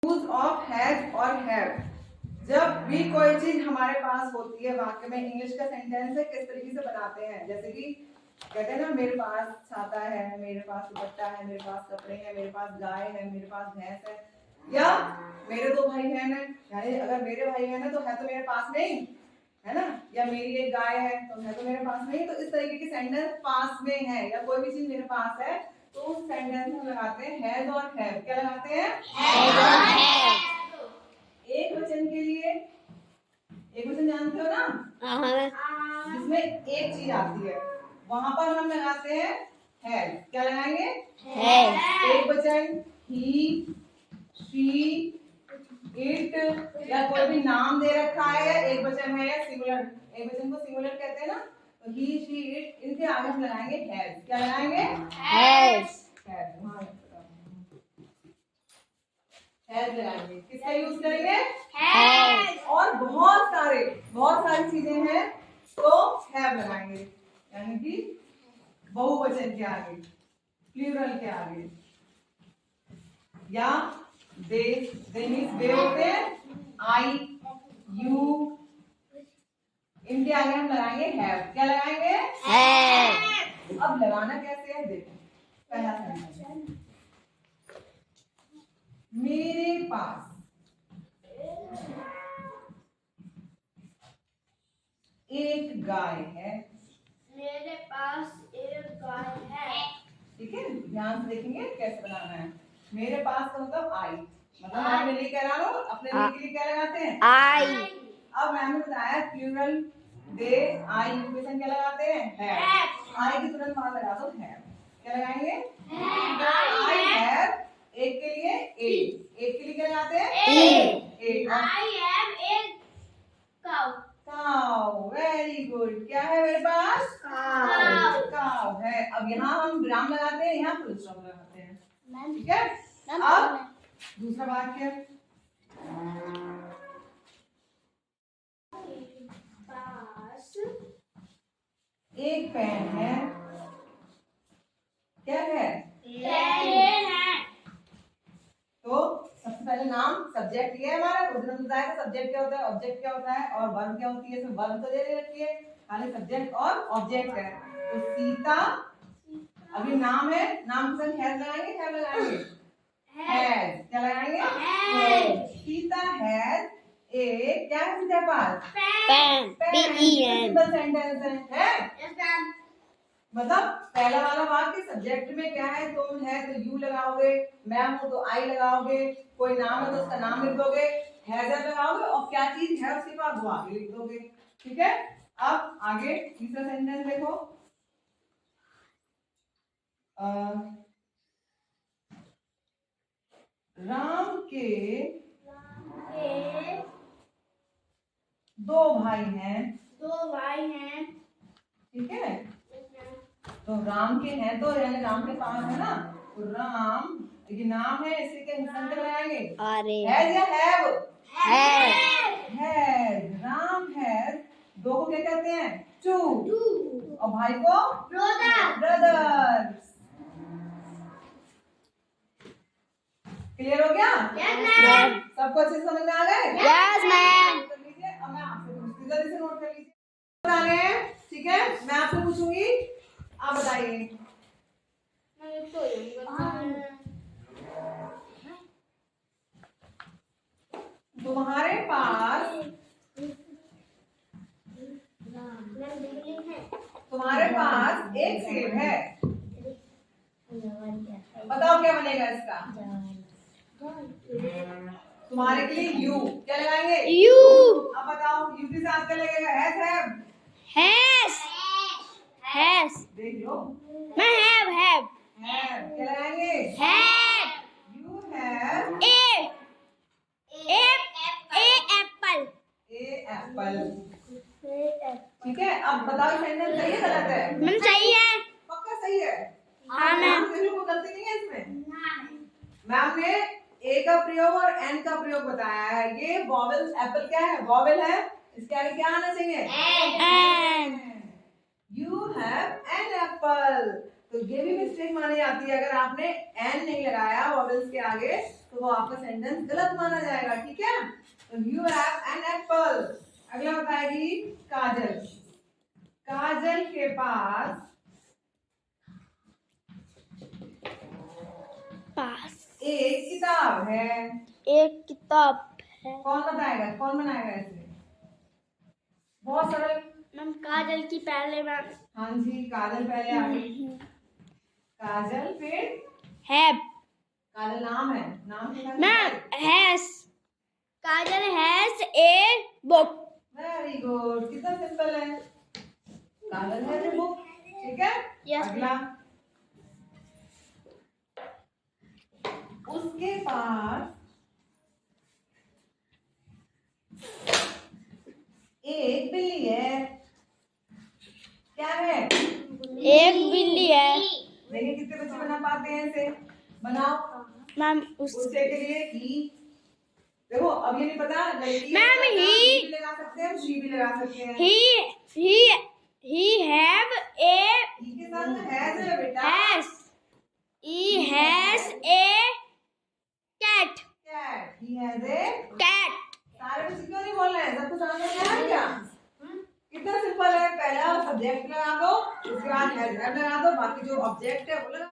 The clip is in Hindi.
यूज ऑफ हैज और हैव। जब भी कोई चीज हमारे पास होती है वाक्य में, इंग्लिश का सेंटेंस है किस तरीके से बनाते हैं, जैसे कि कहते हैं ना, मेरे पास छाता है, मेरे पास दुपट्टा है, मेरे पास कपड़े हैं, मेरे पास गाय है, मेरे पास भैंस है, या मेरे दो भाई बहन है, यानी अगर मेरे भाई बहन है तो है तो मेरे पास नहीं है ना, या मेरी एक गाय है तो है तो मेरे पास नहीं। तो इस तरीके के सेंटेंस पास में है या कोई भी चीज मेरे पास है तो उस सेंटेंस में लगाते हैं हैज और हैव। क्या लगाते हैं? हैज और हैव। एक वचन के लिए, एक वचन जानते हो ना, जिसमें एक चीज आती है वहां पर हम लगाते हैं हैज। क्या लगाएंगे? हैज। एक वचन ही, शी, इट, या कोई भी नाम दे रखा है, एक वचन है या सिंगुलर, एक वचन को सिंगुलर कहते हैं ना, तो ही, शी, इट, इनके आगे हम लगाएंगे हैज। क्या लगाएंगे? हैज। हैज लगाएंगे। किसका यूज करेंगे? हैज। और बहुत सारी चीजें हैं तो हैव लगाएंगे, यानी कि बहुवचन के आगे, प्लूरल के आगे, या दे मीन्स दे होते हैं, आई, यू, इनके आगे हम लगाएंगे हैव। क्या लगाएंगे? हैव। अब लगाना कैसे है देखो। पहला सेंटेंस, मेरे पास एक गाय है। मेरे पास एक गाय है। ठीक है, ध्यान से देखेंगे कैसे बनाना है। मेरे पास का मतलब आई, मतलब मैं अपने लिए कह रहा हूँ, अपने लिए के लिए क्या लगाते हैं? आई। अब मैंने बताया प्लूरल दे, आई, यूकेशन क्या लगाते हैं? हैव। आई की तुरंत बाद लगा दो हैव। क्या लगाएंगे? I have. एक के लिए ए, एक के लिए क्या लगाते हैं? A. I have a cow. Cow, very good. क्या है मेरे पास? काऊ। काऊ है। अब यहाँ हम विराम लगाते हैं, यहाँ फुल स्टॉप लगाते हैं। ठीक है, अब दूसरा वाक्य, पास एक पेन है। क्या है? पेन है। तो सबसे पहले नाम, सब्जेक्ट ये है हमारा, उधर बताया था सब्जेक्ट क्या होता है, ऑब्जेक्ट क्या होता है और वर्ब क्या होती है। इसमें वर्ब तो दे रखी है, खाली सब्जेक्ट और ऑब्जेक्ट है। तो सीता, अभी नाम है, नाम के संग हैज लगाएंगे, हैव लगाएंगे, हैज। क्या लगाएंगे? हैज। सीता हैज ए, क्या है सीता के पास? पेन। सिंपल सेंटेंस है? मतलब पहला वाला वाक्य सब्जेक्ट में क्या है, तुम है तो यू लगाओगे, मैं हूं तो आई लगाओगे, कोई नाम है तो उसका नाम लिख दोगे, हैजर लगाओगे, और क्या चीज है उसके पास वो आगे लिख दोगे। ठीक है, अब आगे तीसरा सेंटेंस देखो, राम के दो भाई हैं। दो भाई हैं। ठीक है, तो राम के हैं तो यानी राम के पास है ना, तो राम ये नाम है, इसी के हिस्से लगाएंगे हैज या हैव? हैज। राम हैज, दो को क्या कहते हैं? टू। और भाई को? ब्रदर्स। क्लियर हो गया? सबको अच्छे से समझ में आ गए? कर लीजिए। अब मैं आपसे पूछती हूँ, जल्दी से नोट कर लीजिए। बता रहे हैं, ठीक है, मैं आपसे पूछूंगी, आप बताइए। तुम्हारे पास एक सेब है, बताओ क्या बनेगा इसका? तुम्हारे के लिए यू। क्या लगाएंगे? यू। अब बताओ यू के साथ क्या लगेगा? हैज। देख लो, हैव। क्या लगाएंगे? You have a Apple. ठीक है, अब बताओ सेंटेंस सही है गलत है? सही है। पक्का सही है? हाँ मैम। कोई गलती नहीं है इसमें? मैम ने ए का प्रयोग और एन का प्रयोग बताया है। ये वॉवेल, एप्पल क्या है? वॉवेल है, इसके आगे क्या आना चाहिए? An. You have an apple. तो ये भी मिस्टेक मानी जाती है, अगर आपने एन नहीं लगाया वॉवेल्स के आगे तो वो आपका सेंटेंस गलत माना जाएगा, ठीक है। तो यू हैव एन एप्पल। अगला बताएगी काजल। काजल के पास एक किताब है। एक किताब है। कौन बताएगा, कौन बनाएगा इसे? बहुत सरल। मैम काजल की पहले मैम हाँ जी, काजल पहले आ गई। काजल फिर है काजल नाम है, नाम के साथ ma'am has Kajal has a book. Very good, कितना सिंपल है। काजल है वो बुक, ठीक है। Yes, अगला, उसके पास एक बिल्ली है। क्या है? एक बिल्ली है। देखिए कितने बच्चे बना पाते हैं इसे, बनाओ। मैम उससे के लिए ही देखो, अब ये नहीं पता लड़की है, मैम, he भी लगा सकते हैं, she भी लगा सकते हैं। he have a he के साथ में has है बेटा। he has a cat। cat, he has a cat। सारे बच्चे क्यों नहीं बोल रहे हैं? सब कुछ समझ में आया क्या? कितना सिंपल है। पहला सब्जेक्ट लगा दो, उसके बाद has लगा दो, बाकी जो ऑब्जेक्ट है वो लगा